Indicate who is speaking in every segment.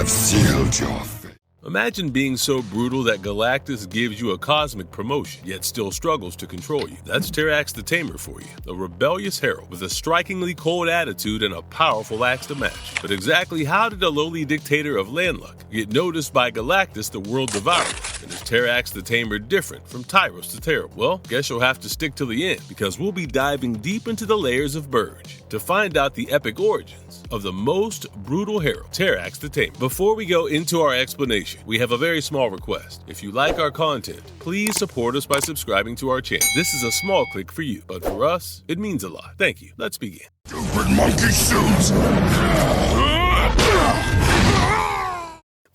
Speaker 1: I've sealed your fate.
Speaker 2: Imagine being so brutal that Galactus gives you a cosmic promotion, yet still struggles to control you. That's Terrax the Tamer for you, a rebellious herald with a strikingly cold attitude and a powerful axe to match. But exactly how did a lowly dictator of Landluck get noticed by Galactus, the world devourer? And is Terrax the Tamer different from Tyros the Terrible? Well, guess you'll have to stick till the end, because we'll be diving deep into the layers of Burge to find out the epic origins of the most brutal herald, Terrax the Tamer. Before we go into our explanation, we have a very small request. If you like our content, please support us by subscribing to our channel. This is a small click for you, but for us, it means a lot. Thank you. Let's begin.
Speaker 1: Stupid monkey suits!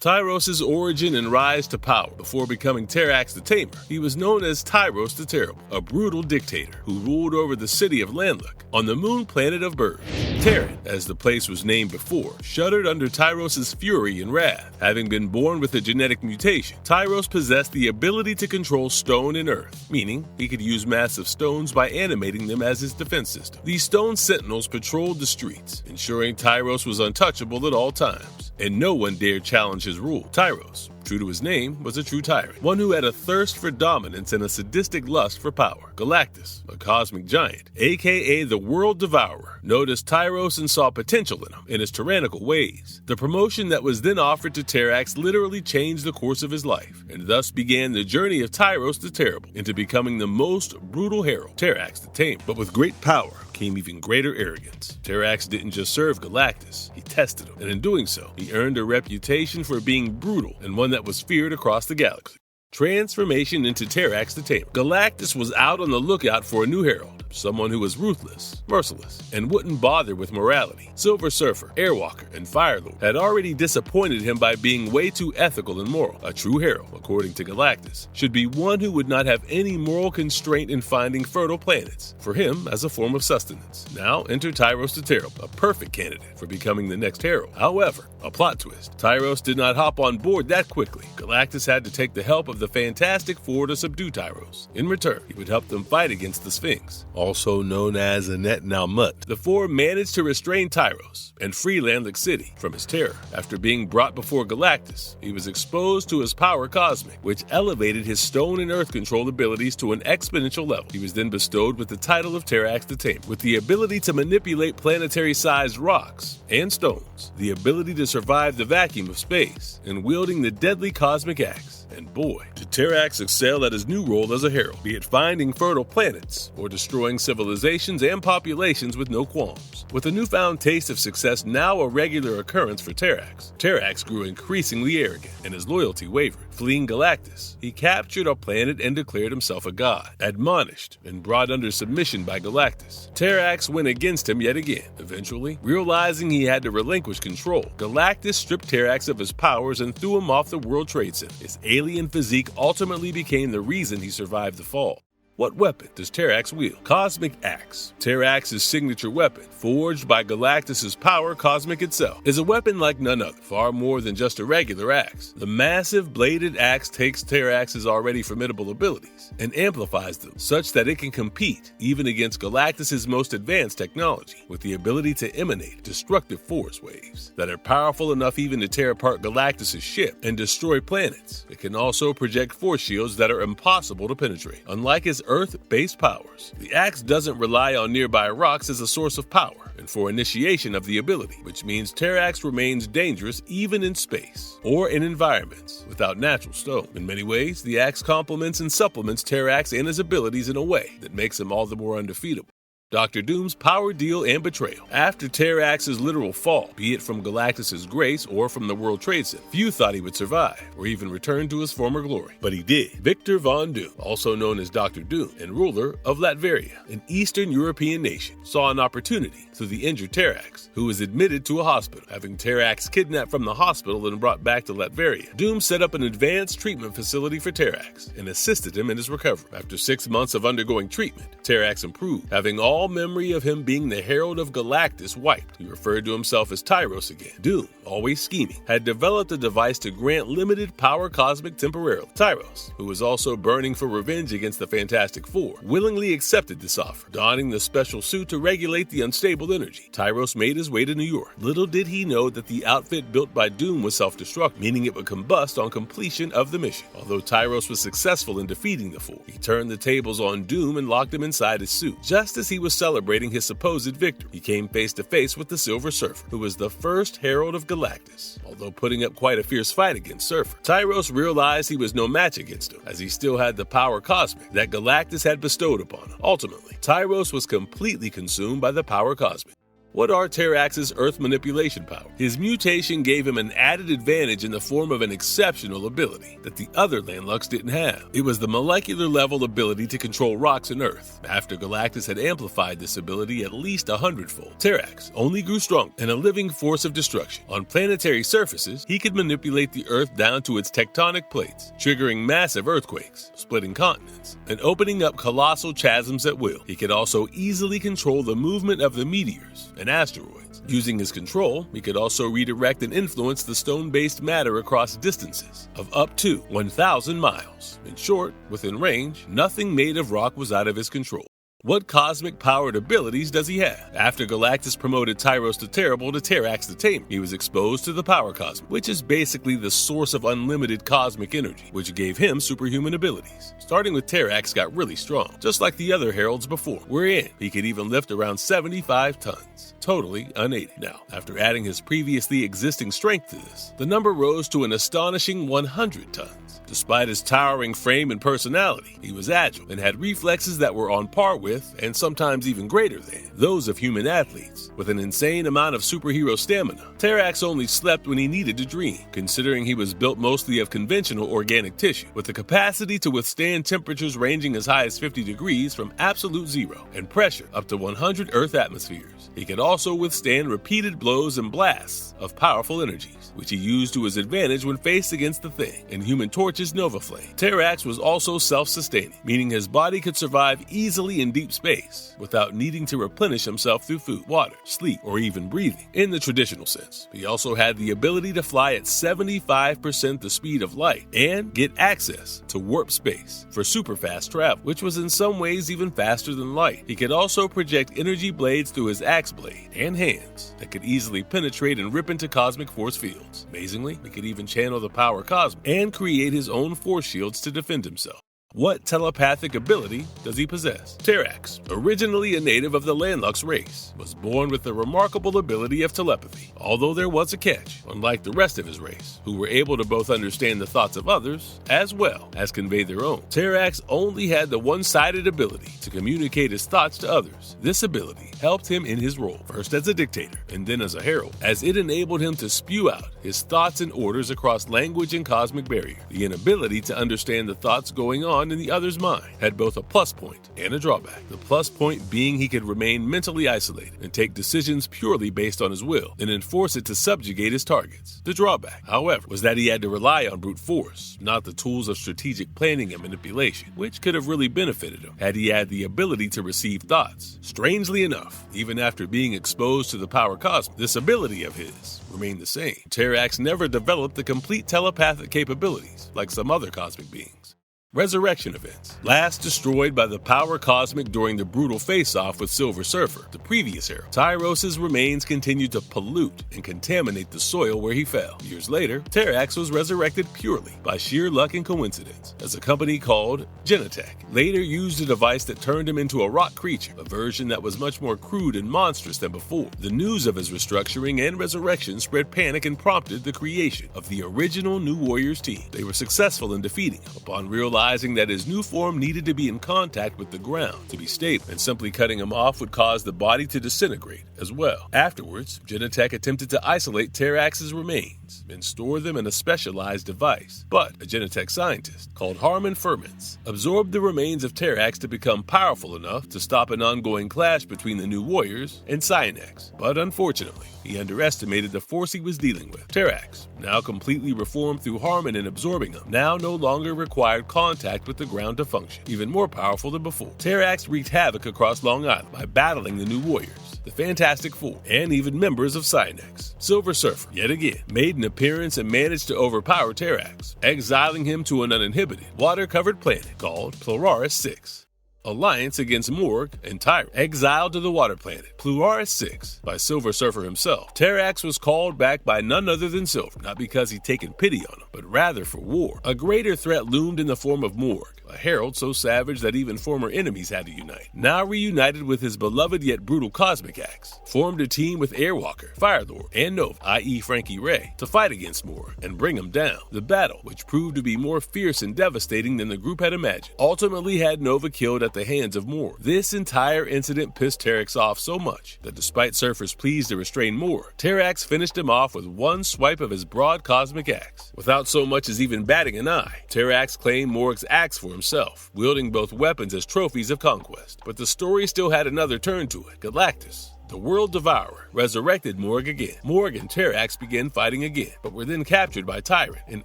Speaker 2: Tyros' origin and rise to power. Before becoming Terrax the Tamer, he was known as Tyros the Terrible, a brutal dictator who ruled over the city of Landluck on the moon planet of Burge. Terran, as the place was named before, shuddered under Tyros' fury and wrath. Having been born with a genetic mutation, Tyros possessed the ability to control stone and earth, meaning he could use massive stones by animating them as his defense system. These stone sentinels patrolled the streets, ensuring Tyros was untouchable at all times, and no one dared challenge his rule. Tyros, true to his name, was a true tyrant, one who had a thirst for dominance and a sadistic lust for power. Galactus, a cosmic giant, aka the world devourer, noticed Tyros and saw potential in him and his tyrannical ways. The promotion that was then offered to Terrax literally changed the course of his life, and thus began the journey of Tyros the Terrible into becoming the most brutal herald, Terrax the Tamer. But with great power came even greater arrogance. Terrax didn't just serve Galactus, he tested him, and in doing so, he earned a reputation for being brutal and one that was feared across the galaxy. Transformation into Terrax the Tamer. Galactus was out on the lookout for a new herald, someone who was ruthless, merciless, and wouldn't bother with morality. Silver Surfer, Airwalker, and Firelord had already disappointed him by being way too ethical and moral. A true herald, according to Galactus, should be one who would not have any moral constraint in finding fertile planets for him as a form of sustenance. Now enter Tyros the Terrible, a perfect candidate for becoming the next herald. However, a plot twist. Tyros did not hop on board that quickly. Galactus had to take the help of the Fantastic Four to subdue Tyros. In return, he would help them fight against the Sphinx, also known as Annette Nalmut. The Four managed to restrain Tyros and free Landluck City from his terror. After being brought before Galactus, he was exposed to his power cosmic, which elevated his stone and earth control abilities to an exponential level. He was then bestowed with the title of Terrax the Tamer, with the ability to manipulate planetary-sized rocks and stones, the ability to survive the vacuum of space, and wielding the deadly cosmic axe. And boy, did Terrax excel at his new role as a herald, be it finding fertile planets or destroying civilizations and populations with no qualms. With a newfound taste of success now a regular occurrence for Terrax, Terrax grew increasingly arrogant and his loyalty wavered. Fleeing Galactus, he captured a planet and declared himself a god. Admonished and brought under submission by Galactus, Terrax went against him yet again. Eventually, realizing he had to relinquish control, Galactus stripped Terrax of his powers and threw him off the World Trade Center. His alien physique ultimately became the reason he survived the fall. What weapon does Terrax wield? Cosmic Axe. Terrax's signature weapon, forged by Galactus' power cosmic itself, is a weapon like none other, far more than just a regular axe. The massive bladed axe takes Terrax's already formidable abilities and amplifies them such that it can compete even against Galactus' most advanced technology, with the ability to emanate destructive force waves that are powerful enough even to tear apart Galactus' ship and destroy planets. It can also project force shields that are impossible to penetrate. Unlike his Earth-based powers, the axe doesn't rely on nearby rocks as a source of power and for initiation of the ability, which means Terrax remains dangerous even in space or in environments without natural stone. In many ways, the axe complements and supplements Terrax and his abilities in a way that makes him all the more undefeatable. Dr. Doom's power deal and betrayal. After Terrax's literal fall, be it from Galactus' grace or from the World Trade Center, few thought he would survive or even return to his former glory. But he did. Victor Von Doom, also known as Dr. Doom and ruler of Latveria, an Eastern European nation, saw an opportunity through the injured Terrax, who was admitted to a hospital. Having Terrax kidnapped from the hospital and brought back to Latveria, Doom set up an advanced treatment facility for Terrax and assisted him in his recovery. After 6 months of undergoing treatment, Terrax improved, having all all memory of him being the Herald of Galactus wiped. He referred to himself as Tyros again. Doom, always scheming, had developed a device to grant limited power cosmic temporarily. Tyros, who was also burning for revenge against the Fantastic Four, willingly accepted this offer, donning the special suit to regulate the unstable energy. Tyros made his way to New York. Little did he know that the outfit built by Doom was self-destruct, meaning it would combust on completion of the mission. Although Tyros was successful in defeating the Four, he turned the tables on Doom and locked him inside his suit. Just as he was celebrating his supposed victory, he came face to face with the Silver Surfer, who was the first Herald of Galactus. Although putting up quite a fierce fight against Surfer, Tyros realized he was no match against him, as he still had the power cosmic that Galactus had bestowed upon him. Ultimately, Tyros was completely consumed by the power cosmic. What are Terrax's Earth manipulation powers? His mutation gave him an added advantage in the form of an exceptional ability that the other Landlucks didn't have. It was the molecular level ability to control rocks and Earth. After Galactus had amplified this ability at least 100-fold, Terrax only grew stronger and a living force of destruction. On planetary surfaces, he could manipulate the Earth down to its tectonic plates, triggering massive earthquakes, splitting continents, and opening up colossal chasms at will. He could also easily control the movement of the meteors and asteroids. Using his control, he could also redirect and influence the stone-based matter across distances of up to 1,000 miles. In short, within range, nothing made of rock was out of his control. What cosmic-powered abilities does he have? After Galactus promoted Tyros the Terrible to Terrax the Tamer, he was exposed to the power cosmic, which is basically the source of unlimited cosmic energy, which gave him superhuman abilities. Starting with Terrax got really strong, just like the other heralds before, wherein he could even lift around 75 tons, totally unaided. Now, after adding his previously existing strength to this, the number rose to an astonishing 100 tons. Despite his towering frame and personality, he was agile and had reflexes that were on par with, and sometimes even greater than, those of human athletes. With an insane amount of superhero stamina, Terrax only slept when he needed to dream, considering he was built mostly of conventional organic tissue, with the capacity to withstand temperatures ranging as high as 50 degrees from absolute zero, and pressure up to 100 Earth atmospheres. He could also withstand repeated blows and blasts of powerful energies, which he used to his advantage when faced against the Thing and Human Torch's Nova Flame. Terrax was also self-sustaining, meaning his body could survive easily in deep space without needing to replenish himself through food, water, sleep, or even breathing in the traditional sense. He also had the ability to fly at 75% the speed of light and get access to warp space for super fast travel, which was in some ways even faster than light. He could also project energy blades through his axe blade and hands that could easily penetrate and rip into cosmic force fields. Amazingly, he could even channel the power cosmic and create his own force shields to defend himself. What telepathic ability does he possess? Terrax, originally a native of the Landlucks race, was born with the remarkable ability of telepathy. Although there was a catch, unlike the rest of his race, who were able to both understand the thoughts of others as well as convey their own. Terrax only had the one-sided ability to communicate his thoughts to others. This ability helped him in his role, first as a dictator and then as a herald, as it enabled him to spew out his thoughts and orders across language and cosmic barrier. The inability to understand the thoughts going on in the other's mind had both a plus point and a drawback. The plus point being he could remain mentally isolated and take decisions purely based on his will and enforce it to subjugate his targets. The drawback, however, was that he had to rely on brute force, not the tools of strategic planning and manipulation, which could have really benefited him had he had the ability to receive thoughts. Strangely enough, even after being exposed to the power cosmic, this ability of his remained the same. Terrax never developed the complete telepathic capabilities like some other cosmic beings. Resurrection events. Last destroyed by the power cosmic during the brutal face-off with Silver Surfer, the previous Herald, Tyros' remains continued to pollute and contaminate the soil where he fell. Years later, Terrax was resurrected purely by sheer luck and coincidence, as a company called Genetech later used a device that turned him into a rock creature, a version that was much more crude and monstrous than before. The news of his restructuring and resurrection spread panic and prompted the creation of the original New Warriors team. They were successful in defeating him upon realizing that his new form needed to be in contact with the ground to be stable, and simply cutting him off would cause the body to disintegrate as well. Afterwards, Genetech attempted to isolate Terrax's remains and store them in a specialized device, but a Genetech scientist called Harmon Ferments absorbed the remains of Terrax to become powerful enough to stop an ongoing clash between the New Warriors and Psionex. But unfortunately, he underestimated the force he was dealing with. Terrax, now completely reformed through Harmon and absorbing him, now no longer required contact contact with the ground to function, even more powerful than before. Terrax wreaked havoc across Long Island by battling the New Warriors, the Fantastic Four, and even members of Cynex. Silver Surfer, yet again, made an appearance and managed to overpower Terrax, exiling him to an uninhibited, water-covered planet called Polaris 6. Alliance against Morg and Tyros. Exiled to the water planet, Polaris 6, by Silver Surfer himself, Terrax was called back by none other than Silver, not because he'd taken pity on him, but rather for war. A greater threat loomed in the form of Morg, a herald so savage that even former enemies had to unite. Now reunited with his beloved yet brutal cosmic axe, formed a team with Airwalker, Firelord, and Nova, i.e. Frankie Ray, to fight against Morg and bring him down. The battle, which proved to be more fierce and devastating than the group had imagined, ultimately had Nova killed at the hands of Morg. This entire incident pissed Terrax off so much that despite Surfer's pleas to restrain Morg, Terrax finished him off with one swipe of his broad cosmic axe. Without so much as even batting an eye, Terrax claimed Morg's axe for himself, wielding both weapons as trophies of conquest. But the story still had another turn to it. Galactus, the World Devourer, resurrected Morg again. Morg and Terrax began fighting again, but were then captured by Tyrant, an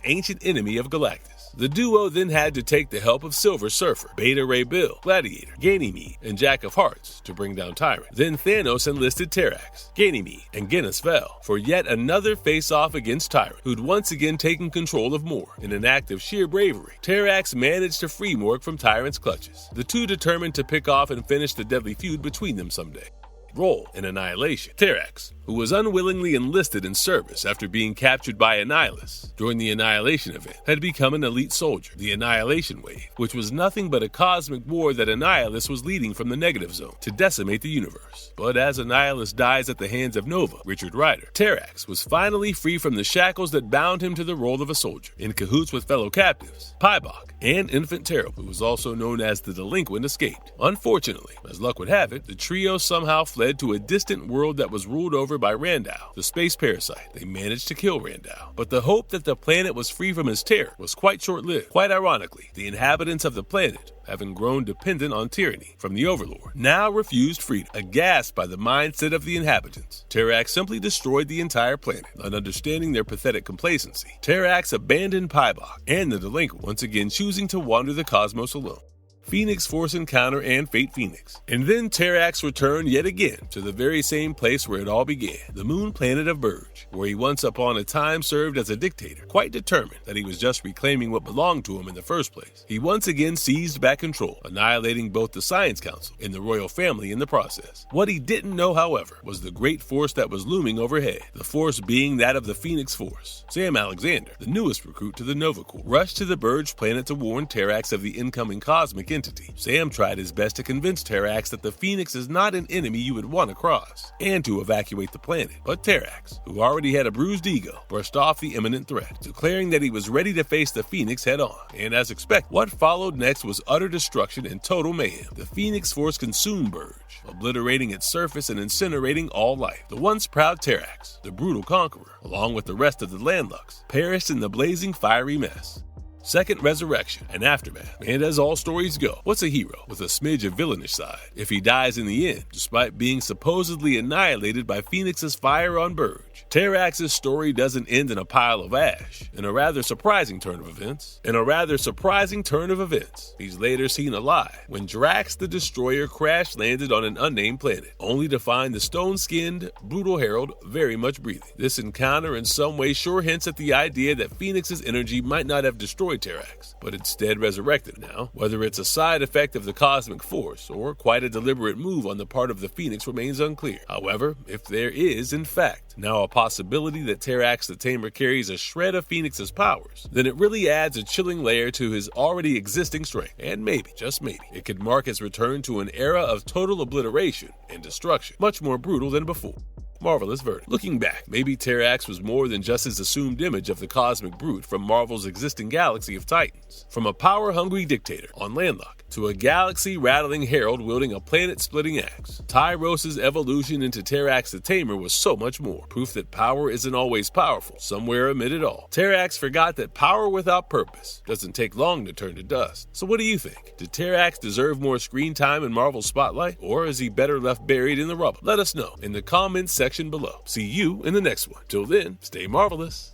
Speaker 2: ancient enemy of Galactus. The duo then had to take the help of Silver Surfer, Beta Ray Bill, Gladiator, Ganymede, and Jack of Hearts to bring down Tyrant. Then Thanos enlisted Terrax, Ganymede, and Genis Vel for yet another face-off against Tyrant, who'd once again taken control of Morg. In an act of sheer bravery, Terrax managed to free Morg from Tyrant's clutches, the two determined to pick off and finish the deadly feud between them someday. Role in Annihilation. Terrax, who was unwillingly enlisted in service after being captured by Annihilus during the Annihilation event, had become an elite soldier, the Annihilation Wave, which was nothing but a cosmic war that Annihilus was leading from the negative zone to decimate the universe. But as Annihilus dies at the hands of Nova, Richard Rider, Terrax was finally free from the shackles that bound him to the role of a soldier, in cahoots with fellow captives. Pybok and Infant Terrible, who was also known as the Delinquent, escaped. Unfortunately, as luck would have it, the trio somehow fled to a distant world that was ruled over by Randall, the space parasite. They managed to kill Randall, but the hope that the planet was free from his terror was quite short-lived. Quite ironically, the inhabitants of the planet, having grown dependent on tyranny from the Overlord, now refused freedom. Aghast by the mindset of the inhabitants, Terrax simply destroyed the entire planet. Not understanding their pathetic complacency, Terrax abandoned Pybok and the Delinquent, once again choosing to wander the cosmos alone. Phoenix Force Encounter and Fate Phoenix. And then Terrax returned yet again to the very same place where it all began, the moon planet of Burge, where he once upon a time served as a dictator, quite determined that he was just reclaiming what belonged to him in the first place. He once again seized back control, annihilating both the Science Council and the royal family in the process. What he didn't know, however, was the great force that was looming overhead, the force being that of the Phoenix Force. Sam Alexander, the newest recruit to the Nova Corps, rushed to the Burge planet to warn Terrax of the incoming cosmic entity. Sam tried his best to convince Terrax that the Phoenix is not an enemy you would want to cross, and to evacuate the planet. But Terrax, who already had a bruised ego, brushed off the imminent threat, declaring that he was ready to face the Phoenix head-on. And as expected, what followed next was utter destruction and total mayhem. The Phoenix Force consumed Burge, obliterating its surface and incinerating all life. The once proud Terrax, the brutal conqueror, along with the rest of the Landlux, perished in the blazing fiery mess. Second resurrection and aftermath. And as all stories go, what's a hero with a smidge of villainish side if he dies in the end, despite being supposedly annihilated by Phoenix's fire on Burge? Terrax's story doesn't end in a pile of ash. In a rather surprising turn of events, he's later seen alive when Drax the Destroyer crash-landed on an unnamed planet, only to find the stone-skinned, brutal Herald very much breathing. This encounter in some way sure hints at the idea that Phoenix's energy might not have destroyed Terrax, but instead resurrected. Now, whether it's a side effect of the cosmic force or quite a deliberate move on the part of the Phoenix remains unclear. However, if there is, in fact, now a possibility that Terrax the Tamer carries a shred of Phoenix's powers, then it really adds a chilling layer to his already existing strength. And maybe, just maybe, it could mark his return to an era of total obliteration and destruction, much more brutal than before. Marvelous verdict. Looking back, maybe Terrax was more than just his assumed image of the cosmic brute from Marvel's existing galaxy of Titans. From a power-hungry dictator on Landlock to a galaxy-rattling herald wielding a planet-splitting axe, Tyros' evolution into Terrax the Tamer was so much more. Proof that power isn't always powerful, somewhere amid it all. Terrax forgot that power without purpose doesn't take long to turn to dust. So what do you think? Did Terrax deserve more screen time in Marvel's spotlight, or is he better left buried in the rubble? Let us know in the comments section below. See you in the next one. Till then, stay marvelous.